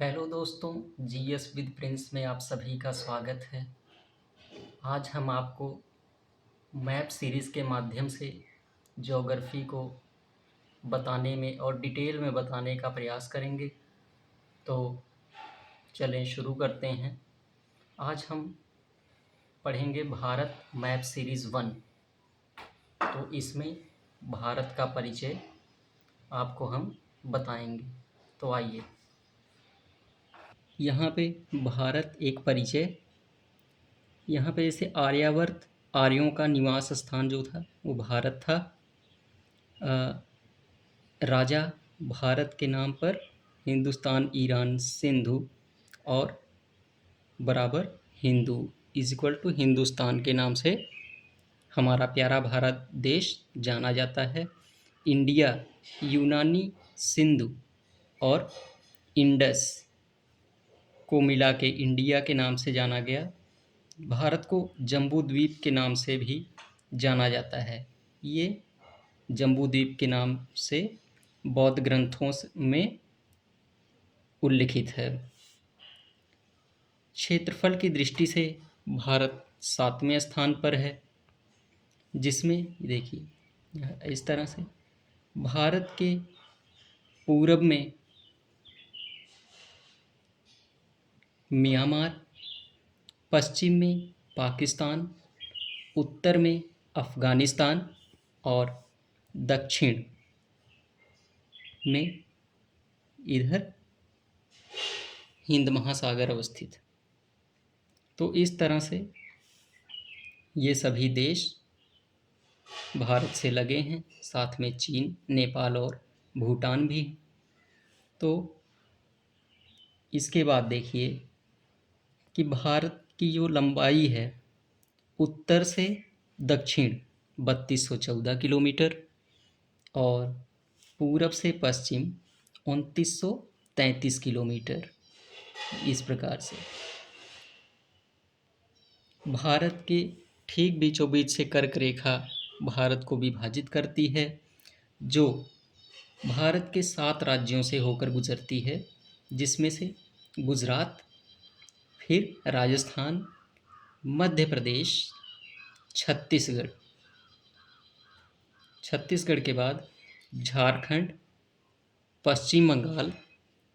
Hello दोस्तों, GS with Prince में आप सभी का स्वागत है। आज हम आपको मैप सीरीज़ के माध्यम से ज्योग्राफी को बताने में और डिटेल में बताने का प्रयास करेंगे। तो चलें शुरू करते हैं। आज हम पढ़ेंगे भारत मैप सीरीज़ 1। तो इसमें भारत का परिचय आपको हम बताएंगे। तो आइए, यहाँ पे भारत एक परिचय। यहाँ पे जैसे आर्यावर्त, आर्यों का निवास स्थान जो था वो भारत था। राजा भारत के नाम पर हिंदुस्तान, ईरान, सिंधु और बराबर Hindu is equal to Hindustan के नाम से हमारा प्यारा भारत देश जाना जाता है। इंडिया यूनानी सिंधु और इंडस को मिला के इंडिया के नाम से जाना गया। भारत को जम्बू द्वीप के नाम से भी जाना जाता है। ये जम्बू द्वीप के नाम से बौद्ध ग्रंथों में उल्लिखित है। क्षेत्रफल की दृष्टि से भारत 7वें स्थान पर है, जिसमें देखिए इस तरह से भारत के पूरब में म्यांमार, पश्चिम में पाकिस्तान, उत्तर में अफ़गानिस्तान और दक्षिण में इधर हिंद महासागर अवस्थित। तो इस तरह से ये सभी देश भारत से लगे हैं, साथ में चीन, नेपाल और भूटान भी। तो इसके बाद देखिए कि भारत की जो लंबाई है उत्तर से दक्षिण 3214 किलोमीटर और पूरब से पश्चिम 2933 किलोमीटर। इस प्रकार से भारत के ठीक बीचों बीच से कर्क रेखा भारत को विभाजित करती है, जो भारत के 7 राज्यों से होकर गुजरती है, जिसमें से गुजरात, फिर राजस्थान, मध्य प्रदेश, छत्तीसगढ़, छत्तीसगढ़ के बाद झारखंड, पश्चिम बंगाल,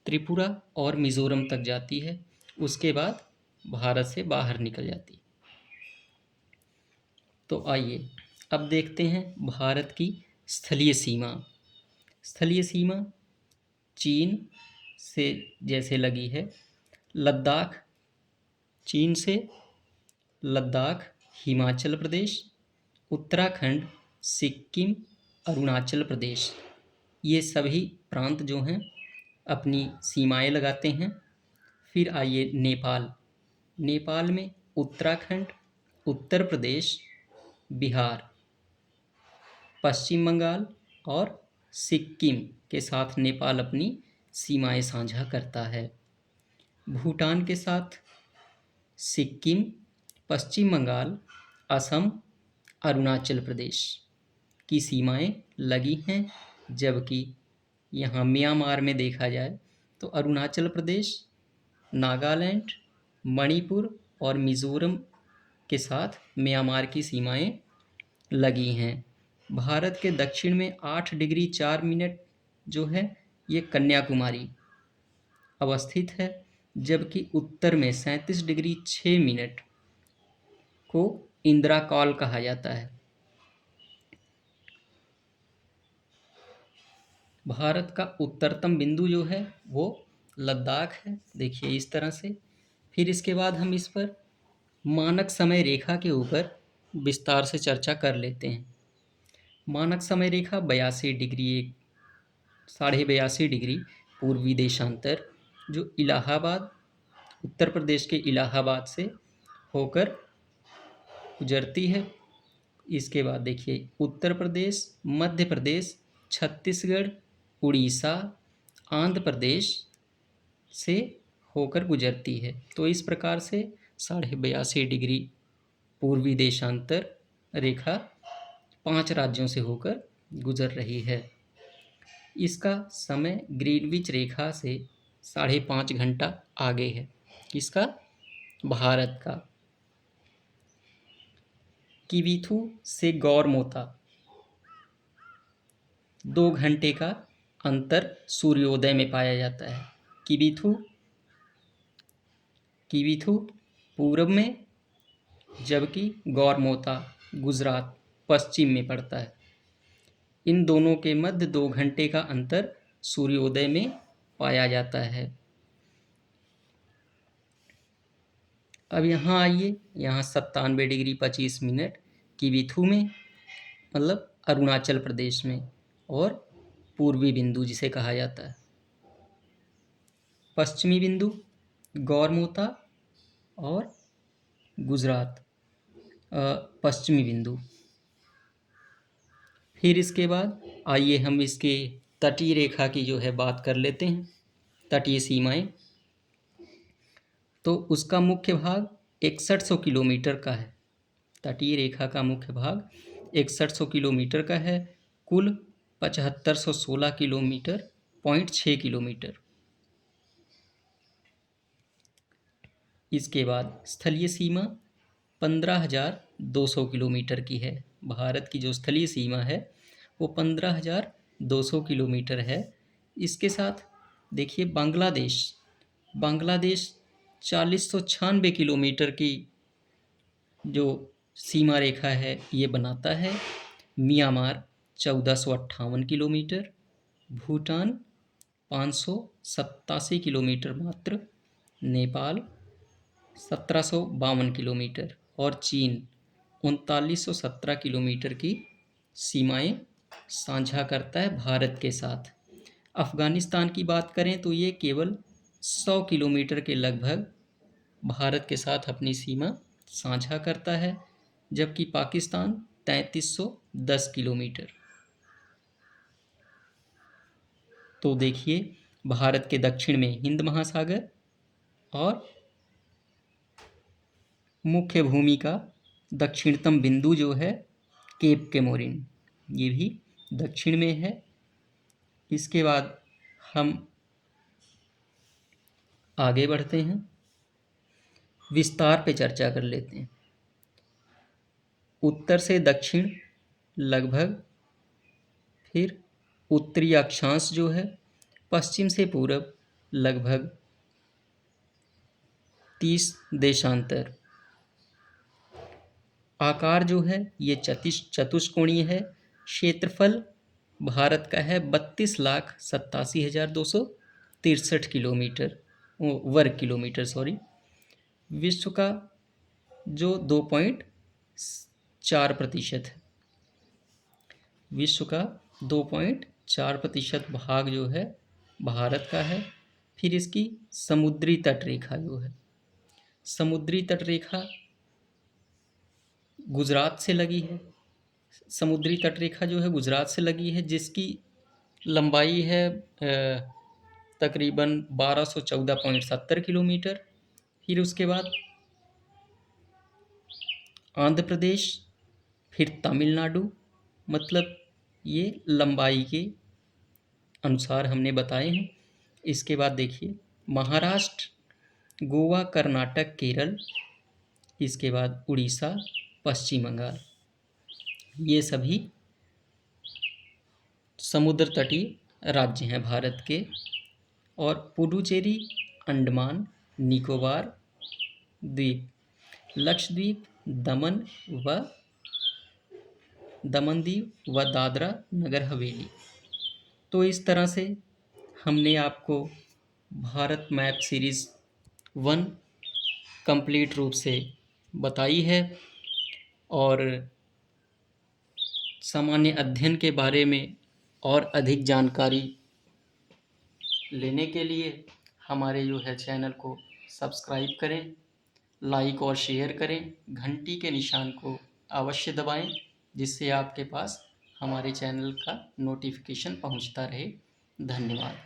त्रिपुरा और मिज़ोरम तक जाती है। उसके बाद भारत से बाहर निकल जाती है। तो आइए अब देखते हैं भारत की स्थलीय सीमा। स्थलीय सीमा चीन से जैसे लगी है, लद्दाख, चीन से लद्दाख, हिमाचल प्रदेश, उत्तराखंड, सिक्किम, अरुणाचल प्रदेश, ये सभी प्रांत जो हैं अपनी सीमाएं लगाते हैं। फिर आइए नेपाल। नेपाल में उत्तराखंड, उत्तर प्रदेश, बिहार, पश्चिम बंगाल और सिक्किम के साथ नेपाल अपनी सीमाएं साझा करता है। भूटान के साथ सिक्किम, पश्चिम बंगाल, असम, अरुणाचल प्रदेश की सीमाएं लगी हैं, जबकि यहाँ म्यांमार में देखा जाए तो अरुणाचल प्रदेश, नागालैंड, मणिपुर और मिज़ोरम के साथ म्यांमार की सीमाएं लगी हैं। भारत के दक्षिण में 8 डिग्री 4 मिनट जो है ये कन्याकुमारी अवस्थित है, जबकि उत्तर में 37 डिग्री 6 मिनट को इंदिरा कॉल कहा जाता है। भारत का उत्तरतम बिंदु जो है वो लद्दाख है, देखिए इस तरह से। फिर इसके बाद हम इस पर मानक समय रेखा के ऊपर विस्तार से चर्चा कर लेते हैं। मानक समय रेखा 82 डिग्री 82.5 डिग्री पूर्वी देशांतर, जो इलाहाबाद, उत्तर प्रदेश के इलाहाबाद से होकर गुजरती है। इसके बाद देखिए उत्तर प्रदेश, मध्य प्रदेश, छत्तीसगढ़, उड़ीसा, आंध्र प्रदेश से होकर गुजरती है। तो इस प्रकार से 82.5 डिग्री पूर्वी देशांतर रेखा 5 राज्यों से होकर गुजर रही है। इसका समय ग्रीनविच रेखा से 5.5 घंटा आगे है। किसका? भारत का। किवीथु से गौरमोता 2 घंटे का अंतर सूर्योदय में पाया जाता है। किवीथु किवीथु पूर्व में, जबकि गौरमोता गुजरात पश्चिम में पड़ता है। इन दोनों के मध्य 2 घंटे का अंतर सूर्योदय में पाया जाता है। अब यहाँ आइए, यहाँ 97 डिग्री 25 मिनट किवीथु में, मतलब अरुणाचल प्रदेश में, और पूर्वी बिंदु जिसे कहा जाता है। पश्चिमी बिंदु गौरमोता और गुजरात पश्चिमी बिंदु। फिर इसके बाद आइए हम इसके तटीय रेखा की जो है बात कर लेते हैं। तटीय सीमाएं, तो उसका मुख्य भाग 6100 किलोमीटर का है। तटीय रेखा का मुख्य भाग 6100 किलोमीटर का है। कुल 7516 किलोमीटर 0.6 किलोमीटर। इसके बाद स्थलीय सीमा 15,200 किलोमीटर की है। भारत की जो स्थलीय सीमा है वो 15,200 किलोमीटर है। इसके साथ देखिए बांग्लादेश 4096 किलोमीटर की जो सीमा रेखा है ये बनाता है। म्यांमार 1458 किलोमीटर, भूटान 587 किलोमीटर मात्र, नेपाल 1752 किलोमीटर और चीन 3917 किलोमीटर की सीमाएं साझा करता है भारत के साथ। अफ़गानिस्तान की बात करें तो ये केवल 100 किलोमीटर के लगभग भारत के साथ अपनी सीमा साझा करता है, जबकि पाकिस्तान 3310 किलोमीटर। तो देखिए भारत के दक्षिण में हिंद महासागर और मुख्य भूमि का दक्षिणतम बिंदु जो है केप केमोरिन, ये भी दक्षिण में है। इसके बाद हम आगे बढ़ते हैं, विस्तार पे चर्चा कर लेते हैं। उत्तर से दक्षिण लगभग, फिर उत्तरी अक्षांश जो है पश्चिम से पूरब लगभग 30 देशांतर। आकार जो है ये चतुष्कोणीय है। क्षेत्रफल भारत का है 32,87,263 किलोमीटर वर्ग किलोमीटर, सॉरी। विश्व का जो 2.4% है, विश्व का 2.4% भाग जो है भारत का है। फिर इसकी समुद्री तट रेखा जो है, समुद्री तट रेखा गुजरात से लगी है। समुद्री तट रेखा जो है गुजरात से लगी है, जिसकी लंबाई है तकरीबन 1214.70 किलोमीटर। फिर उसके बाद आंध्र प्रदेश, फिर तमिलनाडु, मतलब ये लंबाई के अनुसार हमने बताए हैं। इसके बाद देखिए महाराष्ट्र, गोवा, कर्नाटक, केरल, इसके बाद उड़ीसा, पश्चिम बंगाल, ये सभी समुद्र तटीय राज्य हैं भारत के। और पुडुचेरी, अंडमान निकोबार द्वीप, लक्षद्वीप, दमन दीव व दादरा नगर हवेली। तो इस तरह से हमने आपको भारत मैप सीरीज़ 1 कंप्लीट रूप से बताई है। और सामान्य अध्ययन के बारे में और अधिक जानकारी लेने के लिए हमारे जो है चैनल को सब्सक्राइब करें, लाइक और शेयर करें, घंटी के निशान को अवश्य दबाएं, जिससे आपके पास हमारे चैनल का नोटिफिकेशन पहुंचता रहे। धन्यवाद।